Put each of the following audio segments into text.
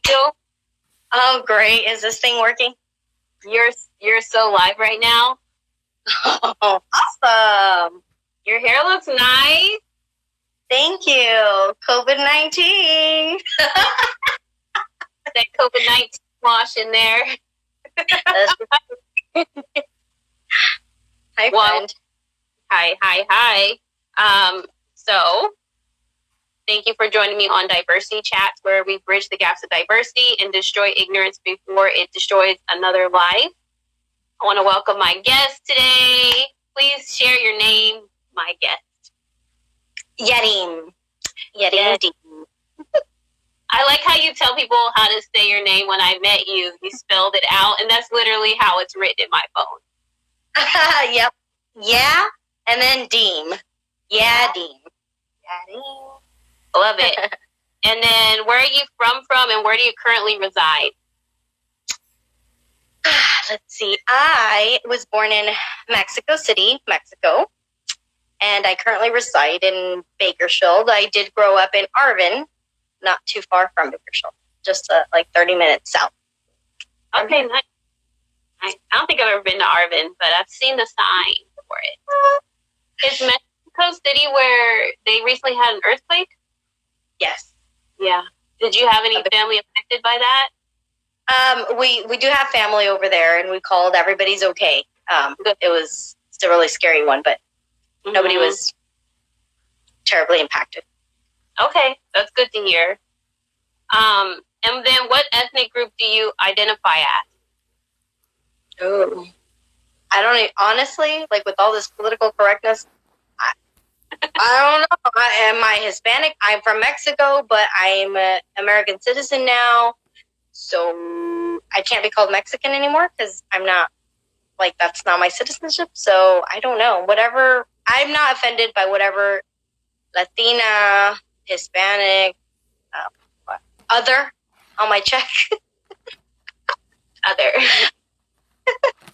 you? Oh, great. Is this thing working? You're so live right now. Oh, awesome. Your hair looks nice. Thank you. COVID-19. That COVID-19 wash in there. Hi, friend. Hi. So thank you for joining me on Diversity Chats, where we bridge the gaps of diversity and destroy ignorance before it destroys another life. I want to welcome my guest today. Please share your name, my guest. Yarim. Yes. I like how you tell people how to say your name. When I met you, you spelled it out, and that's literally how it's written in my phone. Yep. Yeah, and then Deem. Yadim. Yadim. Love it. And then where are you from, and where do you currently reside? Let's see. I was born in Mexico City, Mexico, and I currently reside in Bakersfield. I did grow up in Arvin, not too far from Bakersfield, just like 30 minutes south. Okay, nice. I don't think I've ever been to Arvin, but I've seen the sign for it. Is Mexico City where they recently had an earthquake? Yes. Yeah. Did you have any family affected by that? We do have family over there, and we called everybody's okay. It was a really scary one, but nobody was terribly impacted. Okay, that's good to hear. And then what ethnic group do you identify as? Oh, I don't honestly, like, with all this political correctness, I don't know. Am I Hispanic? I'm from Mexico, but I'm an American citizen now. So I can't be called Mexican anymore because I'm not, like, that's not my citizenship. So I don't know. Whatever. I'm not offended by whatever Latina, Hispanic, other on my check. Other.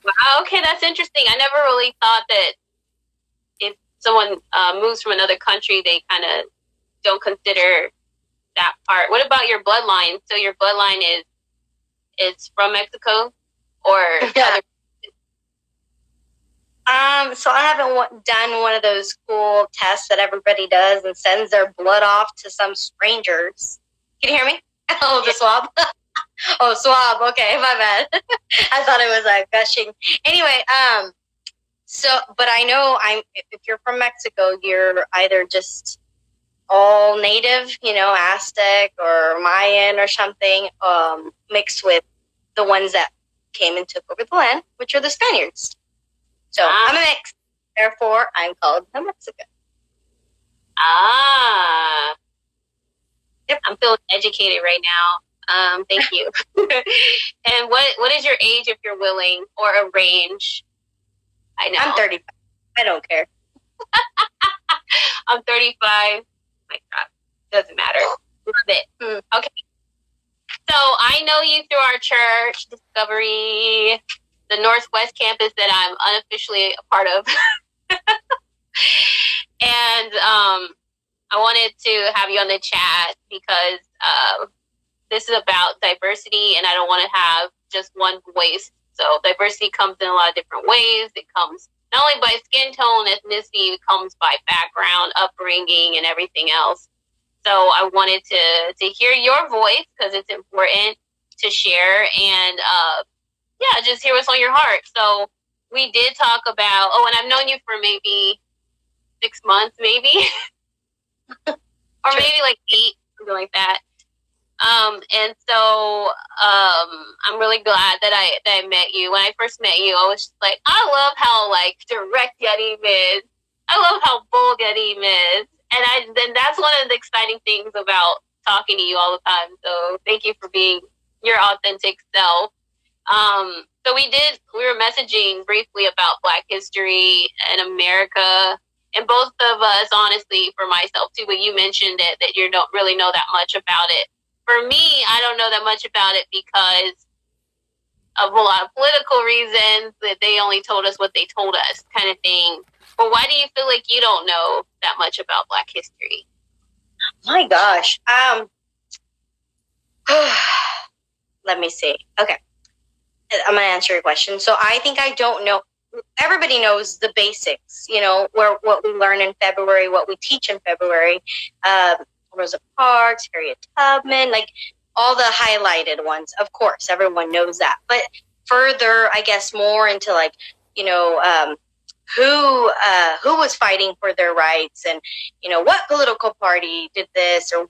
Wow, okay, that's interesting. I never really thought that if someone moves from another country, they kind of don't consider that part. What about your bloodline? So your bloodline is from Mexico, or yeah. So I haven't done one of those cool tests that everybody does and sends their blood off to some strangers. Can you hear me? Oh, the swab. Oh, swab. Okay, my bad. I thought it was gushing. Anyway, so, but I know if you're from Mexico, you're either just all native, Aztec or Mayan or something, mixed with the ones that came and took over the land, which are the Spaniards. So I'm a mix. Therefore, I'm called a Mexican. Yep. I'm feeling educated right now. Thank you. And what is your age, if you're willing, or a range? I know. I'm 35. I don't care. I'm 35. My God, doesn't matter. Love it. Okay. So I know you through our church, Discovery, the Northwest campus that I'm unofficially a part of. And I wanted to have you on the chat because this is about diversity, and I don't want to have just one voice. So diversity comes in a lot of different ways. It comes not only by skin tone, ethnicity, it comes by background, upbringing, and everything else. So I wanted to hear your voice because it's important to share and just hear what's on your heart. So we did talk about, and I've known you for maybe 6 months, maybe, or maybe like 8, something like that. And so I'm really glad that I met you. When I first met you, I was just like, I love how like direct Yarim is. I love how bold Yarim is. And then that's one of the exciting things about talking to you all the time. So thank you for being your authentic self. So we were messaging briefly about Black history in America. And both of us, honestly, for myself too, but you mentioned it, that you don't really know that much about it. For me, I don't know that much about it because of a lot of political reasons, that they only told us what they told us, kind of thing. But why do you feel like you don't know that much about Black history? My gosh. let me see. Okay. I'm going to answer your question. So I think I don't know. Everybody knows the basics, what we learn in February, what we teach in February. Rosa Parks, Harriet Tubman, like all the highlighted ones. Of course, everyone knows that. But further, I guess, more into like, who was fighting for their rights and, what political party did this or,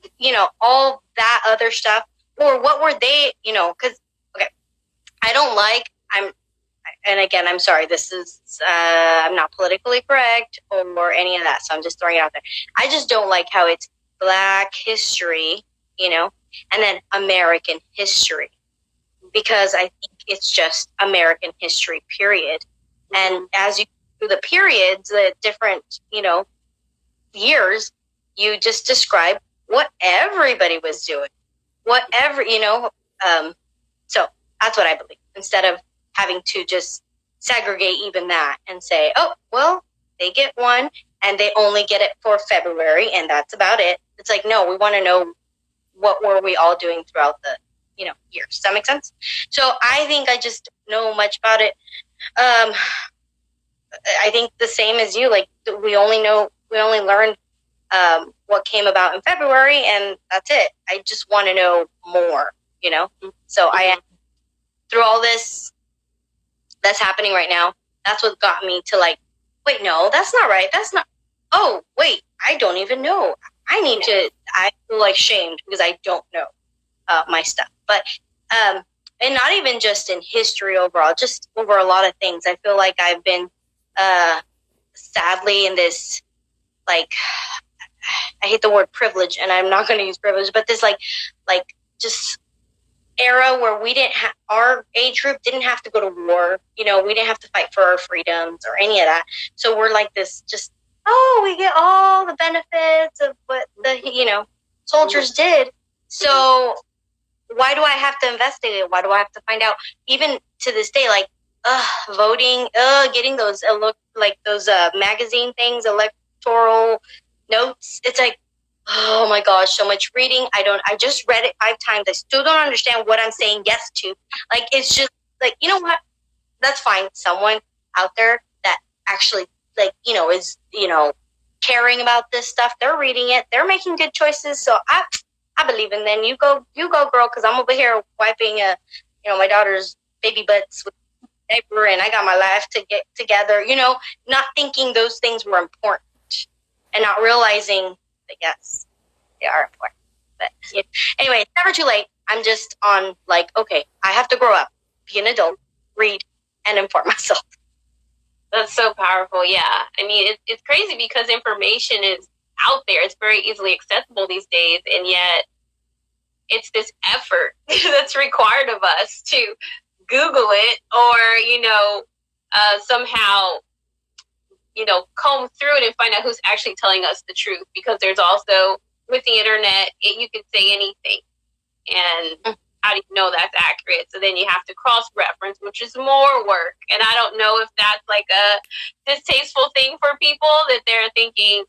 all that other stuff. Or what were they, because, okay, and again, I'm sorry, this is, I'm not politically correct or any of that. So I'm just throwing it out there. I just don't like how it's Black history, and then American history, because I think it's just American history, period. And as you do the periods, the different, years, you just describe what everybody was doing, whatever, so that's what I believe, instead of having to just segregate even that and say, oh, well, they get one and they only get it for February and that's about it. It's like, no, we want to know what were we all doing throughout the, years. Does that make sense? So I think I just know much about it. I think the same as you, like we only learned what came about in February and that's it. I just want to know more, So I through all this that's happening right now, that's what got me to like, wait, no, that's not right. That's not, oh, wait, I don't even know. I feel like shamed because I don't know my stuff. But, and not even just in history overall, just over a lot of things. I feel like I've been, sadly in this, like, I hate the word privilege and I'm not going to use privilege, but this like just era where we didn't have, our age group didn't have to go to war. We didn't have to fight for our freedoms or any of that. So we're like this just, oh, we get all the benefits of what the, soldiers did. So why do I have to investigate? Why do I have to find out? Even to this day, like, voting, getting those, magazine things, electoral notes. It's like, oh my gosh, so much reading. I just read it 5 times. I still don't understand what I'm saying yes to. Like, it's just like, you know what? That's fine. Someone out there that actually is, caring about this stuff. They're reading it. They're making good choices. So I believe in them. You go girl. Cause I'm over here wiping, my daughter's baby butts with paper and I got my life to get together, not thinking those things were important and not realizing that yes, they are important. But anyway, it's never too late. I'm just on like, okay, I have to grow up, be an adult, read, and inform myself. That's so powerful. Yeah. I mean, it's crazy because information is out there. It's very easily accessible these days. And yet it's this effort that's required of us to Google it or, somehow, comb through it and find out who's actually telling us the truth. Because there's also, with the internet, you can say anything. And how do you know that's accurate? So then you have to cross-reference, which is more work. And I don't know if that's like a distasteful thing for people, that they're thinking,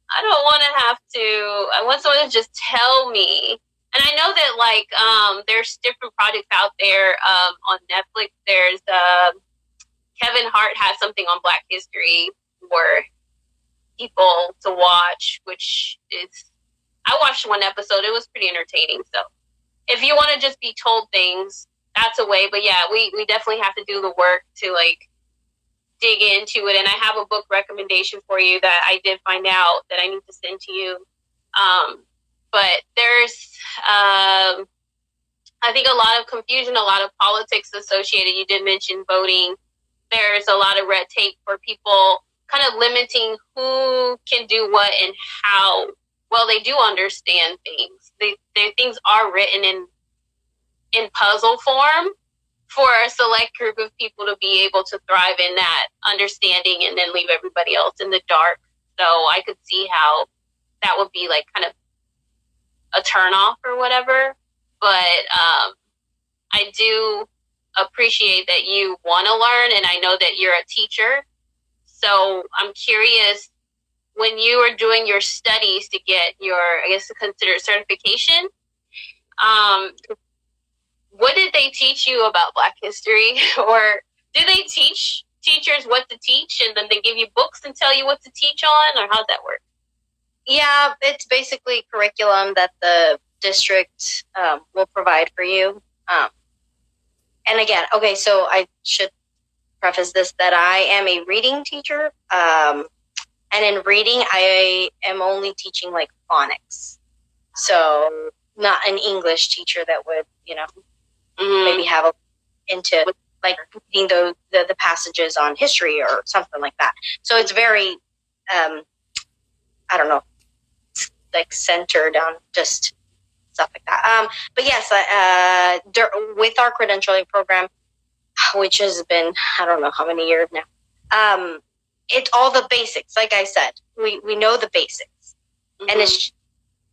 I don't want to have to, I want someone to just tell me. And I know that there's different projects out there on Netflix. There's Kevin Hart has something on Black history for people to watch, which is, I watched one episode. It was pretty entertaining. So if you want to just be told things, that's a way. But yeah, we definitely have to do the work to dig into it. And I have a book recommendation for you that I did find out that I need to send to you. But there's, I think, a lot of confusion, a lot of politics associated. You did mention voting. There's a lot of red tape for people, kind of limiting who can do what and how well they do understand things. Things are written in puzzle form for a select group of people to be able to thrive in that understanding and then leave everybody else in the dark. So I could see how that would be like kind of a turnoff or whatever. But I do appreciate that you want to learn, and I know that you're a teacher. So I'm curious, when you are doing your studies to get your, I guess, to consider certification, what did they teach you about Black history? Or do they teach teachers what to teach and then they give you books and tell you what to teach on? Or how's that work? Yeah, it's basically curriculum that the district will provide for you. And again, okay, so I should preface this that I am a reading teacher. And in reading, I am only teaching like phonics. So not an English teacher that would, maybe have a into like reading the passages on history or something like that. So it's very, I don't know, like centered on just stuff like that. But yes, with our credentialing program, which has been, I don't know how many years now, it's all the basics. Like I said, we know the basics. Mm-hmm. And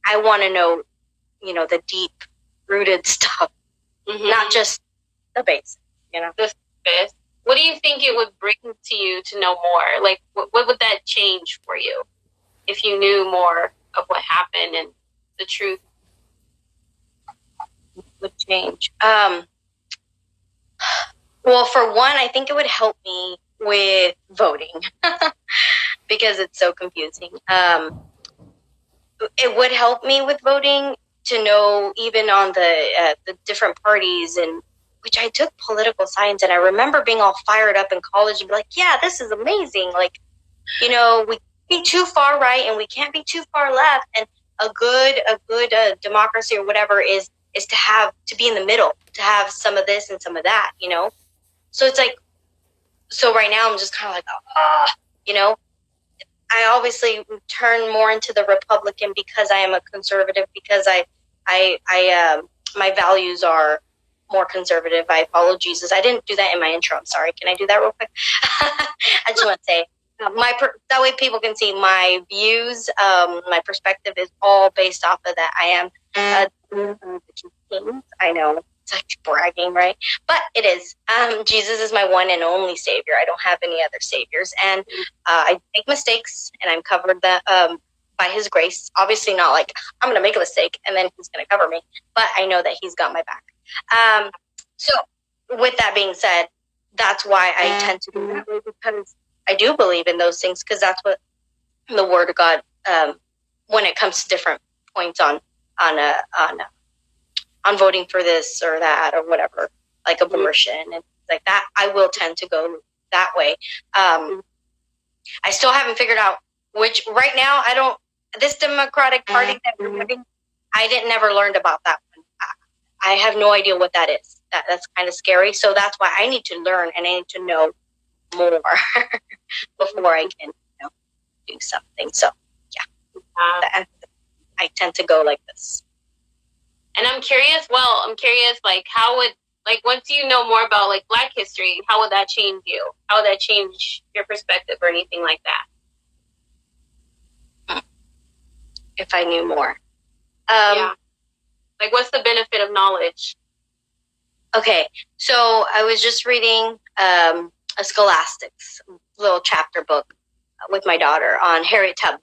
I want to know, the deep rooted stuff, mm-hmm. not just the basics, The best. What do you think it would bring to you to know more? Like, what would that change for you if you knew more of what happened and the truth would change? Well, for one, I think it would help me with voting because it's so confusing. It would help me with voting to know even on the different parties, and which I took political science, and I remember being all fired up in college and be like, yeah, this is amazing. Like, we can't be too far right and we can't be too far left. And a good democracy or whatever is to be in the middle, to have some of this and some of that, So it's like, so right now I'm just kind of like, I obviously turn more into the Republican because I am a conservative, because my values are more conservative. I follow Jesus. I didn't do that in my intro. I'm sorry. Can I do that real quick? I just want to say that way people can see my views. My perspective is all based off of that. I am the two kings. I know it's like bragging, right? But it is. Jesus is my one and only savior. I don't have any other saviors, and I make mistakes, and I'm covered by His grace. Obviously, not like I'm going to make a mistake and then He's going to cover me, but I know that He's got my back. So with that being said, that's why I tend to do that way, because I do believe in those things, because that's what the Word of God, when it comes to different points on voting for this or that or whatever, like abortion and things like that, I will tend to go that way. I still haven't figured out which, right now, this Democratic Party that we're having, never learned about that one. I have no idea what that is. That's kind of scary. So that's why I need to learn and I need to know more before I can do something. So, yeah. I tend to go like this. And I'm curious, like, how would, like, once you know more about, like, Black history, how would that change you? How would that change your perspective or anything like that? If I knew more. Yeah. Like, what's the benefit of knowledge? Okay, so I was just reading a Scholastics little chapter book with my daughter on Harriet Tubman.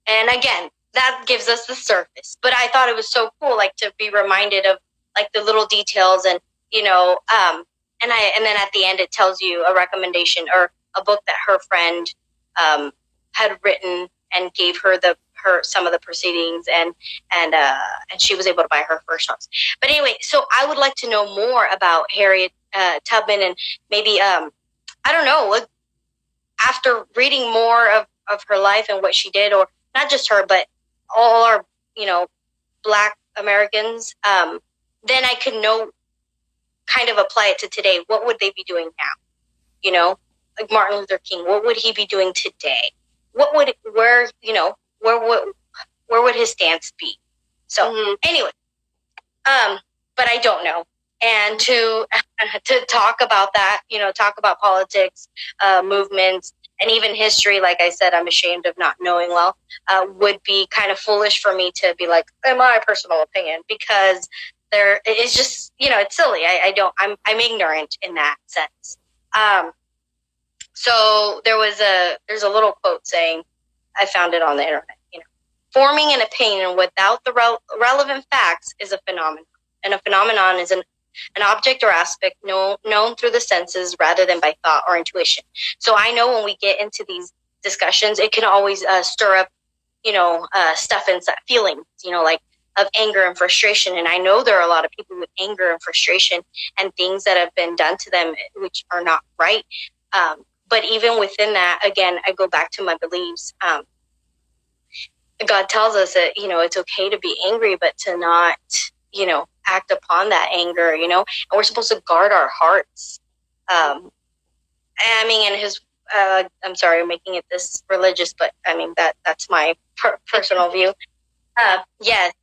And again, that gives us the surface. But I thought it was so cool, like, to be reminded of, like, the little details and, and then at the end it tells you a recommendation or a book that her friend had written and gave her some of the proceedings, and she was able to buy her first house. But anyway, so I would like to know more about Harriet Tubman, and maybe I don't know, after reading more of her life and what she did, or not just her, but all our Black Americans, then I could kind of apply it to today. What would they be doing now? Like Martin Luther King, what would he be doing today? Where would his stance be? So anyway, but I don't know. And to talk about that, talk about politics, movements, and even history, like I said, I'm ashamed of not knowing well, would be kind of foolish for me to be like, in my personal opinion, because it's just, it's silly. I'm ignorant in that sense. So there's a little quote saying, I found it on the internet, forming an opinion without the relevant facts is a phenomenon, and a phenomenon is an an object or aspect known through the senses rather than by thought or intuition. So I know when we get into these discussions, it can always stir up, stuff inside, feelings, like of anger and frustration. And I know there are a lot of people with anger and frustration and things that have been done to them which are not right. But even within that, again, I go back to my beliefs. God tells us that, it's okay to be angry, but to not, act upon that anger, and we're supposed to guard our hearts. And his, I'm sorry, I'm making it this religious, but I mean, that's my personal view. Yes.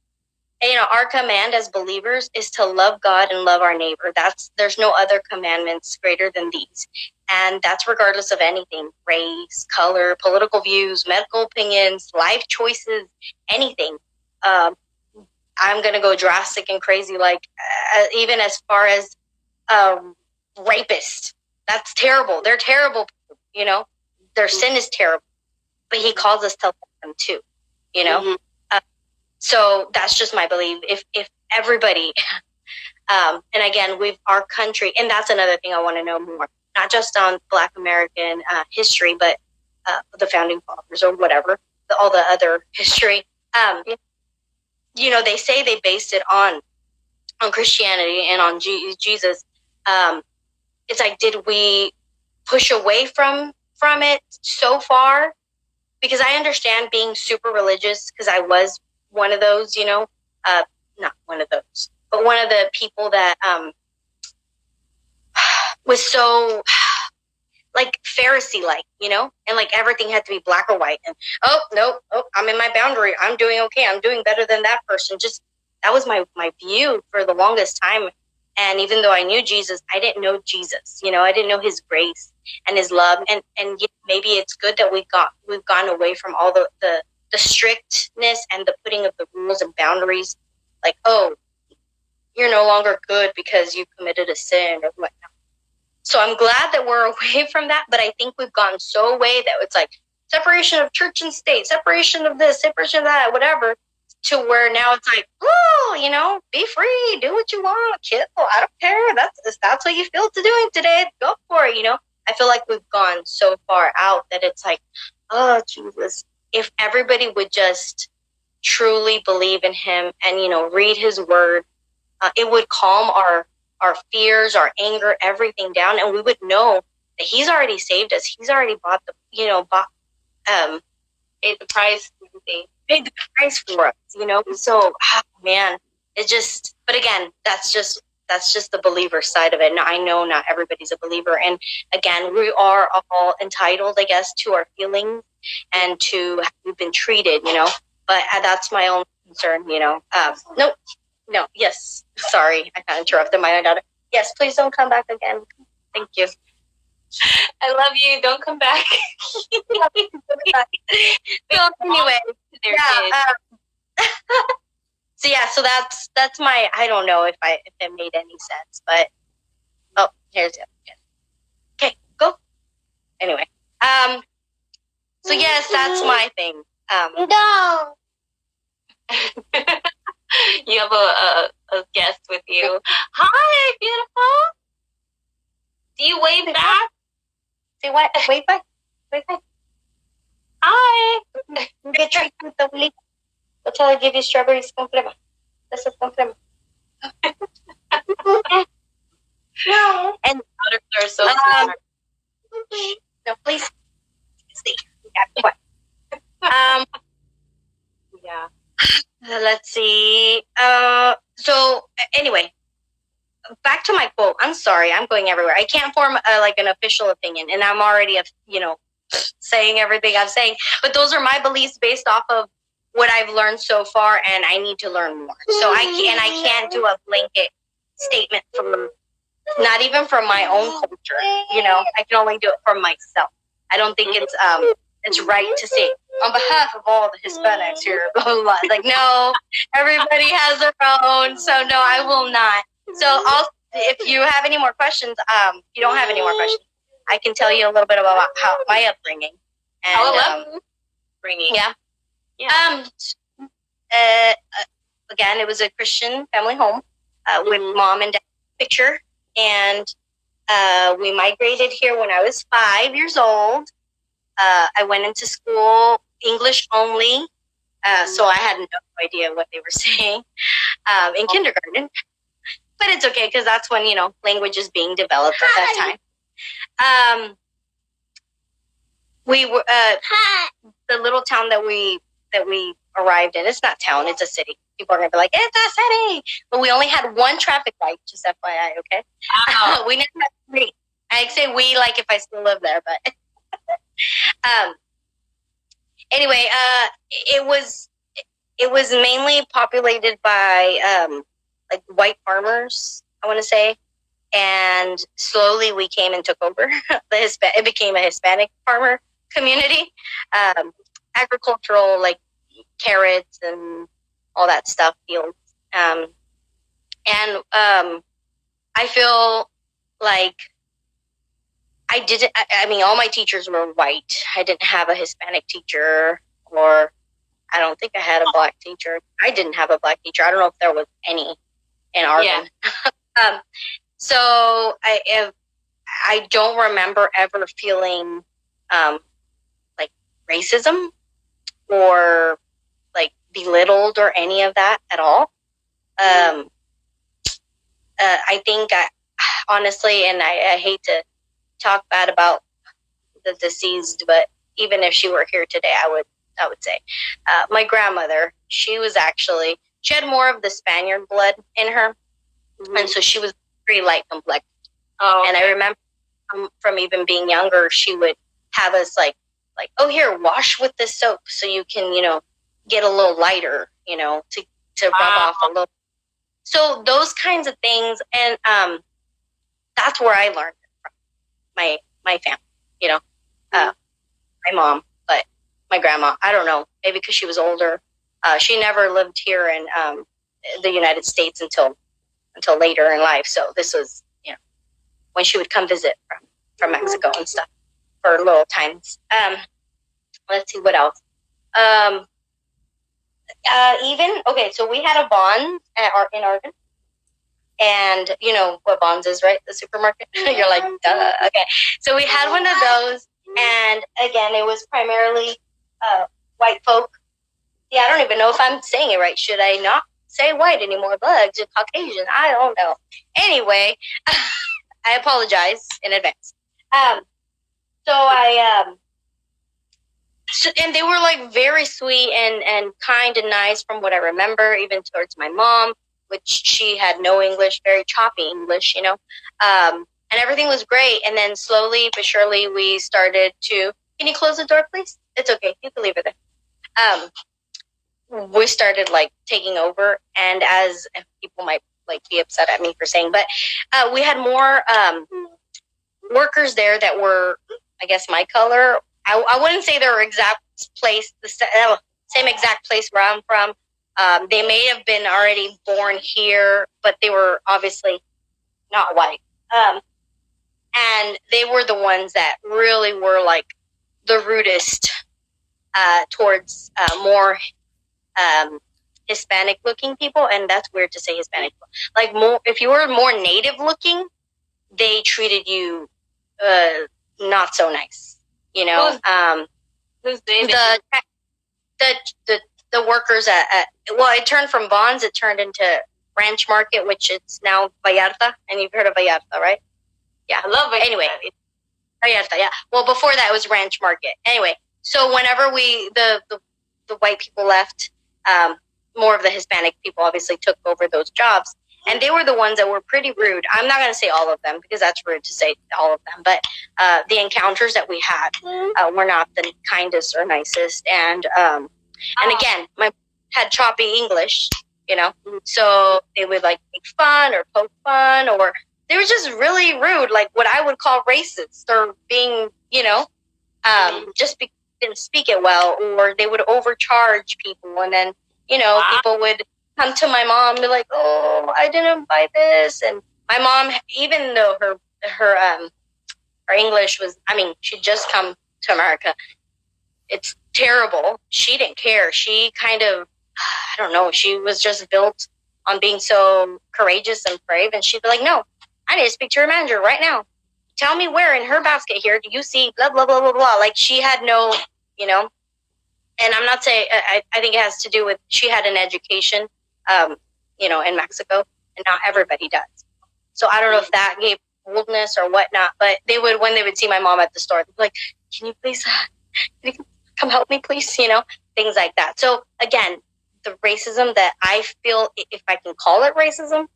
And, our command as believers is to love God and love our neighbor. There's no other commandments greater than these. And that's regardless of anything, race, color, political views, medical opinions, life choices, anything. I'm going to go drastic and crazy, like even as far as rapists. That's terrible. They're terrible people, Their sin is terrible. But he calls us to love them too, Mm-hmm. So that's just my belief. If everybody, and again, our country, and that's another thing I want to know more, not just on Black American history, but the founding fathers or whatever, all the other history. They say they based it on Christianity and on Jesus. It's like, did we push away from it so far? Because I understand being super religious, because I was one of those, not one of those, but one of the people that was so like Pharisee-like, and like everything had to be black or white. And I'm in my boundary. I'm doing okay. I'm doing better than that person. Just that was my view for the longest time. And even though I knew Jesus, I didn't know Jesus. I didn't know his grace and his love. And maybe it's good that we've gone away from all the strictness and the putting of the rules and boundaries. Like, you're no longer good because you committed a sin or whatnot. So I'm glad that we're away from that. But I think we've gotten so away that it's like separation of church and state, separation of this, separation of that, whatever, to where now it's like, be free, do what you want, kill, I don't care. That's what you feel to doing today. Go for it. I feel like we've gone so far out that it's like, oh, Jesus, if everybody would just truly believe in him and, read his word, it would calm our fears, our anger, everything down. And we would know that he's already saved us. He's already paid the price. Paid the price for us, So, man, it just, but again, that's just the believer side of it. And I know not everybody's a believer. And again, we are all entitled, I guess, to our feelings and to how we've been treated, but that's my own concern, No, yes. Sorry, I kind of interrupted my own daughter. Yes, please don't come back again. Thank you. I love you. Don't come back. So anyway, so that's my. I don't know if it made any sense, but here's it. Okay, go. Anyway, so yes, that's my thing. No. You have a guest with you. Hi, beautiful. Do you wave back? Say what? Wave back. Wave back. Hi. Get treats with the leaf. I'll tell her give you strawberries con crema. This is con crema. No. And others are so smart. No, please. See. Yeah. Let's see. So anyway, back to my quote. I'm sorry, I'm going everywhere. I can't form an official opinion, and I'm already, saying everything I'm saying. But those are my beliefs based off of what I've learned so far, and I need to learn more. So I can't do a blanket statement from, not even from my own culture. I can only do it for myself. I don't think it's right to say on behalf of all the Hispanics here, blah, blah, blah. Like, no, everybody has their own. So no, I will not. So if you have any more questions, if you don't have any more questions, I can tell you a little bit about how my upbringing. And, upbringing. Yeah. Again, it was a Christian family home with mom and dad picture, and we migrated here when I was 5 years old. I went into school English only, so I had no idea what they were saying in kindergarten. But it's okay because that's when language is being developed at that time. We were the little town that we arrived in. It's not town; it's a city. People are gonna be like, "It's a city," but we only had one traffic light. Just FYI, okay? Wow. We never had three. I say we like if I still live there, but anyway, it was mainly populated by like white farmers, I want to say, and slowly we came and took over it became a Hispanic farmer community, agricultural, like carrots and all that stuff, fields, and I feel like I mean, all my teachers were white. I didn't have a Hispanic teacher, or I don't think I had a black teacher. I didn't have a black teacher. I don't know if there was any in Arvin. Yeah. So I don't remember ever feeling like racism or like belittled or any of that at all. I think honestly, and I hate to talk bad about the deceased, but even if she were here today, I would say my grandmother, she had more of the Spaniard blood in her, and so she was pretty light complected. Oh, okay. And I remember from even being younger, she would have us like, oh, here, wash with this soap so you can, get a little lighter, to rub off a little. So those kinds of things, and that's where I learned it from my family, my mom, but my grandma, I don't know, maybe because she was older. She never lived here in the United States until later in life. So this was, when she would come visit from Mexico and stuff for little times. Let's see what else. So we had a Bonds in Arvin. And you know what Bonds is, right? The supermarket. You're like, duh. Okay. So we had one of those. And again, it was primarily white folk. Yeah, I don't even know if I'm saying it right. Should I not say white anymore? But just Caucasian. I don't know. Anyway, I apologize in advance. And they were like very sweet and kind and nice from what I remember, even towards my mom, which she had no English, very choppy English, and everything was great. And then slowly but surely we started to, can you close the door, please? It's okay. You can leave it there. We started like taking over, and as people might like be upset at me for saying, but we had more workers there that were, I guess, my color. I wouldn't say they were same exact place where I'm from. They may have been already born here, but they were obviously not white. And they were the ones that really were like the rudest towards more Hispanic looking people. And that's weird to say Hispanic. Like more, if you were more native looking, they treated you not so nice. Who's the workers at it turned from Bonds, it turned into Ranch Market, which it's now Vallarta, and you've heard of Vallarta, right? Yeah, I love it. Anyway, Vallarta, yeah. Well, before that it was Ranch Market. Anyway, so whenever the white people left, more of the Hispanic people obviously took over those jobs. And they were the ones that were pretty rude. I'm not going to say all of them because that's rude to say all of them. But the encounters that we had were not the kindest or nicest. And again, my had choppy English, So they would like make fun or poke fun, or they were just really rude, like what I would call racist, or being, just because they didn't speak it well, or they would overcharge people, and then people would come to my mom and be like, oh, I didn't buy this. And my mom, even though her English was, she'd just come to America. It's terrible. She didn't care. She kind of, I don't know, she was just built on being so courageous and brave. And she'd be like, no, I need to speak to your manager right now. Tell me where in her basket here do you see blah, blah, blah, blah, blah. Like she had no, you know, and I'm not saying, I think it has to do with, she had an education, you know, in Mexico, and not everybody does. So I don't know if that gave boldness or whatnot, but they would, when they would see my mom at the store, they'd be like, can you please come help me, please? You know, things like that. So again, the racism that I feel, if I can call it racism,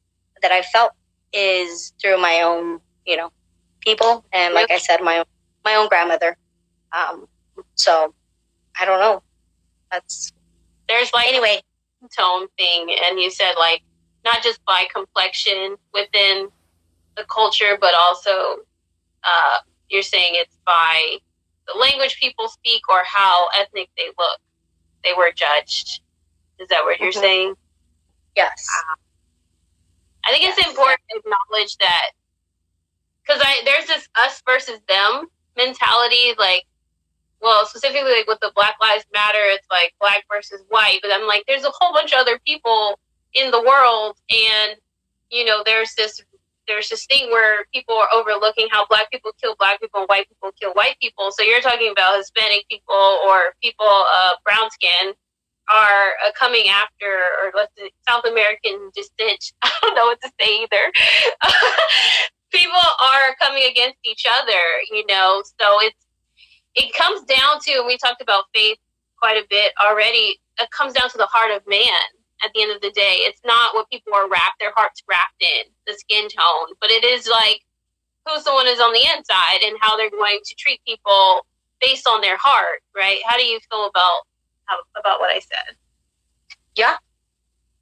that I felt is through my own, you know, people. And like I said, my own grandmother. So I don't know. There's like anyway, tone thing. And you said like, not just by complexion within the culture, but also you're saying it's by the language people speak or how ethnic they look. They were judged. Is that what you're saying? Yes. I think it's important to acknowledge that, because there's this us versus them mentality, like, well, specifically like with the Black Lives Matter, it's like black versus white, but I'm like, there's a whole bunch of other people in the world, and you know, there's this thing where people are overlooking how black people kill black people and white people kill white people. So you're talking about Hispanic people or people brown skin are coming after, or let's say South American descent. I don't know what to say either. People are coming against each other, you know. So it comes down to, and we talked about faith quite a bit already. It comes down to the heart of man. At the end of the day, it's not what people are their hearts wrapped in, the skin tone, but it is like who someone is on the inside and how they're going to treat people based on their heart, right? How do you feel about what I said? Yeah,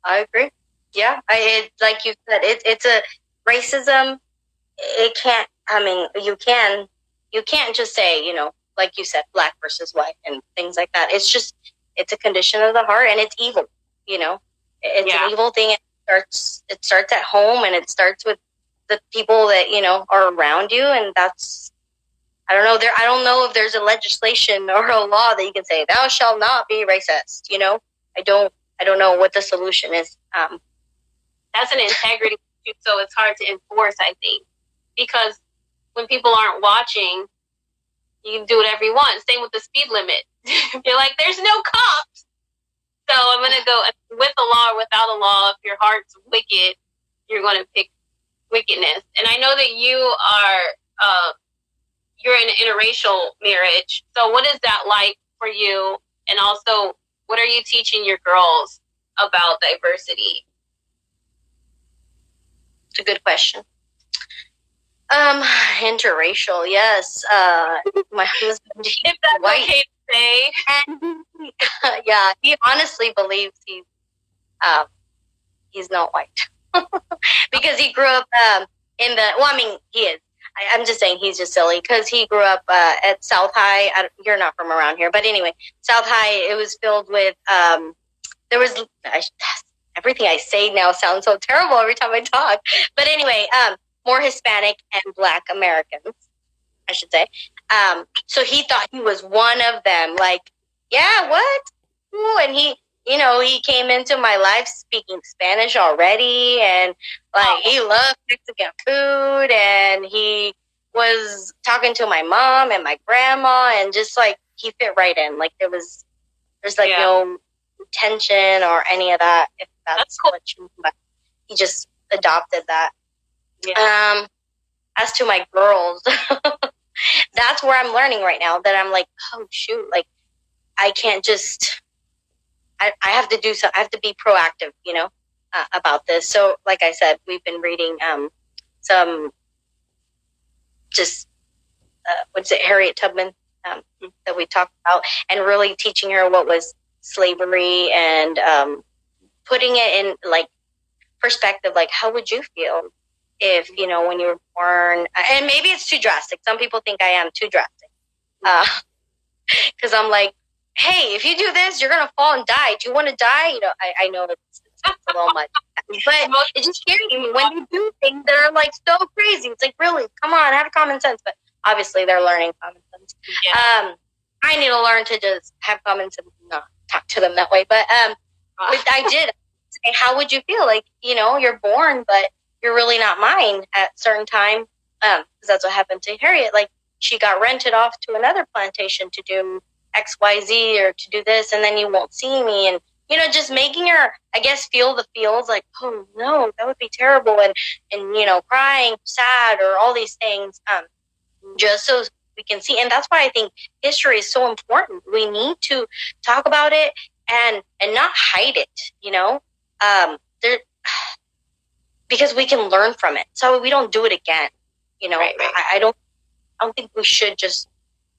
I agree. Yeah, like you said, it's a racism. It can't. I mean, you can't just say, you know, like you said, black versus white and things like that. It's a condition of the heart, and it's evil. You know, it's an evil thing. It starts at home, and it starts with the people that, you know, are around you, and that's. I don't know. I don't know if there's a legislation or a law that you can say thou shalt not be racist. You know, I don't know what the solution is. That's an integrity issue, so it's hard to enforce, I think, because when people aren't watching, you can do whatever you want. Same with the speed limit. You're like, there's no cops, so I'm gonna go with a law or without a law. If your heart's wicked, you're going to pick wickedness. And I know that you are. You're in an interracial marriage. So what is that like for you? And also, what are you teaching your girls about diversity? It's a good question. Interracial, yes. My husband, if that's white. Okay to say. And yeah, he honestly believes he's not white. Because he grew up he is. I'm just saying he's just silly because he grew up at South High. You're not from around here, but anyway, South High, it was filled with, everything I say now sounds so terrible every time I talk. But anyway, more Hispanic and Black Americans, I should say. So he thought he was one of them. Like, yeah, what? Ooh, and he came into my life speaking Spanish already, and like he loved Mexican food, and he was talking to my mom and my grandma, and just like he fit right in. Like there's no tension or any of that. If that's cool. What you mean, but he just adopted that. Yeah. As to my girls, that's where I'm learning right now. That I'm like, oh shoot, like I can't just. I have to do so. I have to be proactive, you know, about this. So, like I said, we've been reading some Harriet Tubman that we talked about, and really teaching her what was slavery and putting it in like perspective. Like, how would you feel if, you know, when you were born? And maybe it's too drastic. Some people think I am too drastic because I'm like, hey, if you do this, you're going to fall and die. Do you want to die? You know, I know it's a little much. But it's just scary when you do things that are like so crazy. It's like, really, come on, have common sense. But obviously they're learning common sense. Yeah. I need to learn to just have common sense and not talk to them that way. But I did say, how would you feel? Like, you're born, but you're really not mine at certain time. Because that's what happened to Harriet. Like, she got rented off to another plantation to do XYZ or to do this, and then you won't see me. And, just making her, I guess, feel the feels like, oh no, that would be terrible. And crying, sad, or all these things, just so we can see. And that's why I think history is so important. We need to talk about it and not hide it, there, because we can learn from it. So we don't do it again. Right. I don't think we should just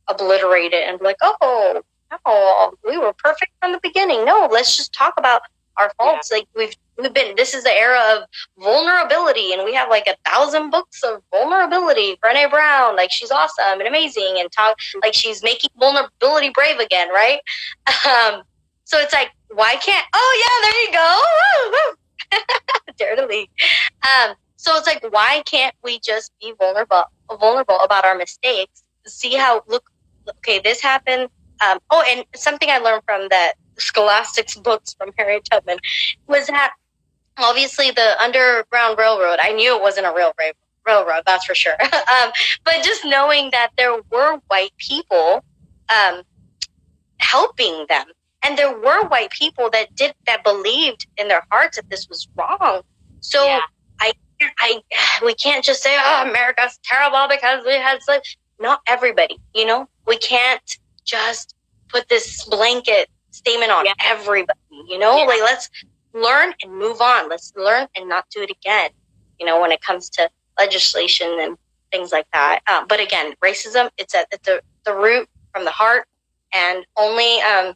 obliterate it and be like, oh, no, we were perfect from the beginning. No, let's just talk about our faults. Like we've been, this is the era of vulnerability, and we have like 1,000 books of vulnerability. Brené Brown, like she's awesome and amazing, and like she's making vulnerability brave again, right? So it's like, why can't? Oh yeah, there you go. Dare to lead. So it's like, why can't we just be vulnerable about our mistakes? See how okay, this happened. And something I learned from that Scholastics books from Harriet Tubman was that obviously the Underground Railroad, I knew it wasn't a real railroad, that's for sure. But just knowing that there were white people helping them, and there were white people that believed in their hearts that this was wrong. So we can't just say, oh, America's terrible because we had slaves. Not everybody, we can't just put this blanket statement on everybody, like let's learn and move on. Let's learn and not do it again, when it comes to legislation and things like that. But again, racism, it's at the root, from the heart, and only, I'm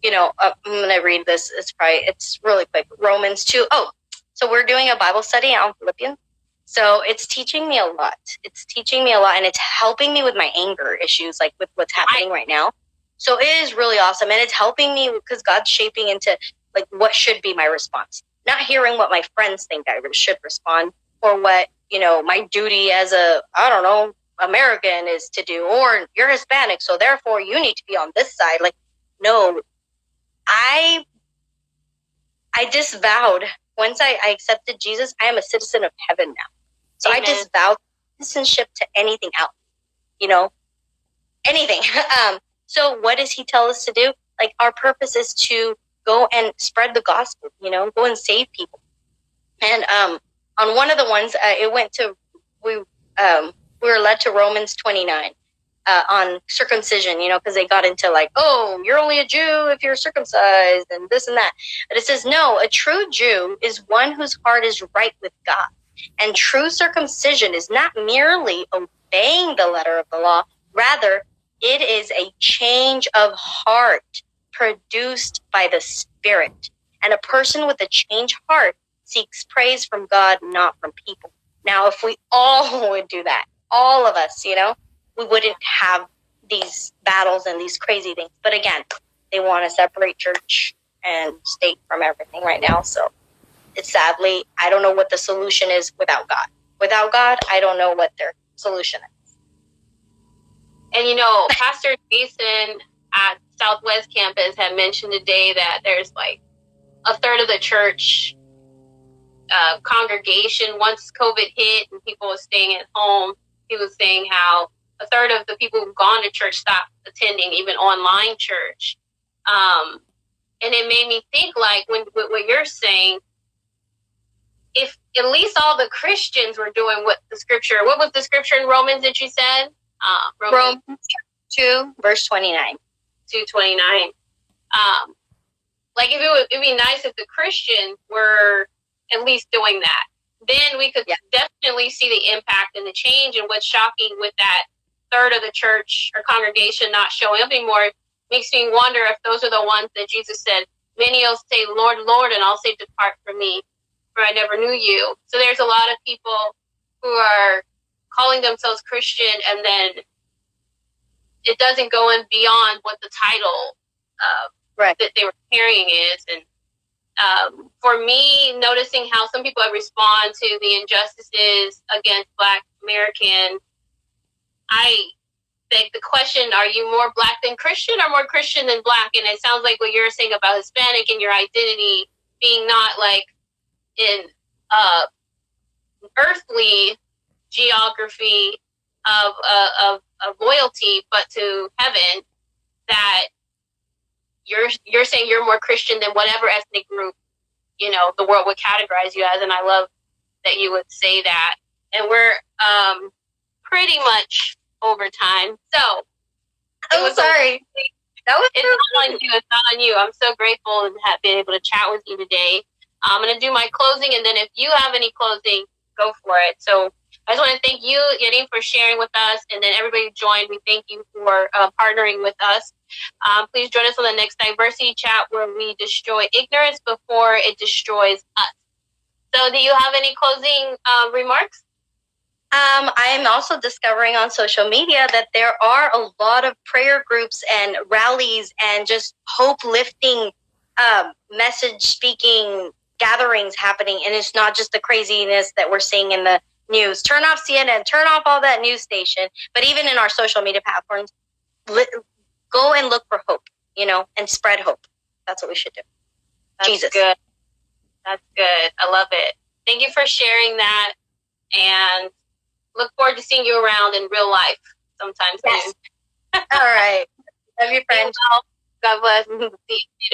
going to read this. It's really quick. Romans 2. Oh, so we're doing a Bible study on Philippians. So it's teaching me a lot. And it's helping me with my anger issues, like with what's happening right now. So it is really awesome. And it's helping me because God's shaping into like what should be my response. Not hearing what my friends think I should respond, or what, my duty as American is to do, or you're Hispanic, so therefore you need to be on this side. Like, no, I disvowed. Once I accepted Jesus, I am a citizen of heaven now. So Amen. I disvowed citizenship to anything else, anything. So what does he tell us to do? Like, our purpose is to go and spread the gospel, go and save people. And on one of the ones, we were led to Romans 29 on circumcision, because they got into like, oh, you're only a Jew if you're circumcised and this and that. But it says, no, a true Jew is one whose heart is right with God. And true circumcision is not merely obeying the letter of the law. Rather, it is a change of heart produced by the Spirit. And a person with a changed heart seeks praise from God, not from people. Now, if we all would do that, all of us, we wouldn't have these battles and these crazy things. But again, they want to separate church and state from everything right now. So it's sadly, I don't know what the solution is without God. Without God, I don't know what their solution is. And Pastor Jason at Southwest Campus had mentioned today that there's like a third of the church congregation, once COVID hit and people were staying at home, he was saying how a third of the people who've gone to church stopped attending even online church. And it made me think, like, when what you're saying, if at least all the Christians were doing what was the scripture in Romans that you said? Romans 2, verse 29. 2:29. Like, it'd be nice if the Christians were at least doing that. Then we could definitely see the impact and the change. And what's shocking with that third of the church or congregation not showing up anymore makes me wonder if those are the ones that Jesus said, many will say, Lord, Lord, and I'll say, depart from me, for I never knew you. So there's a lot of people who are calling themselves Christian, and then it doesn't go in beyond what the title that they were carrying is. And for me, noticing how some people have responded to the injustices against Black Americans, I beg the question, are you more Black than Christian or more Christian than Black? And it sounds like what you're saying about Hispanic and your identity being not like in earthly geography of loyalty, but to heaven, that you're saying you're more Christian than whatever ethnic group, you know, the world would categorize you as. And I love that you would say that. And we're pretty much over time. So I'm sorry. That was it's not on you. It's not on you. I'm so grateful to have been able to chat with you today. I'm going to do my closing, and then if you have any closing, go for it. So I just want to thank you, Yarim, for sharing with us, and then everybody who joined. We thank you for partnering with us. Please join us on the next diversity chat where we destroy ignorance before it destroys us. So do you have any closing remarks? I am also discovering on social media that there are a lot of prayer groups and rallies and just hope lifting, message speaking gatherings happening. And it's not just the craziness that we're seeing in the news. Turn off CNN, turn off all that news station. But even in our social media platforms, go and look for hope, you know, and spread hope. That's what we should do. That's Jesus. Good. That's good. I love it. Thank you for sharing that. And look forward to seeing you around in real life sometime soon. Yes. All right. Love you, friend. God bless. See you later.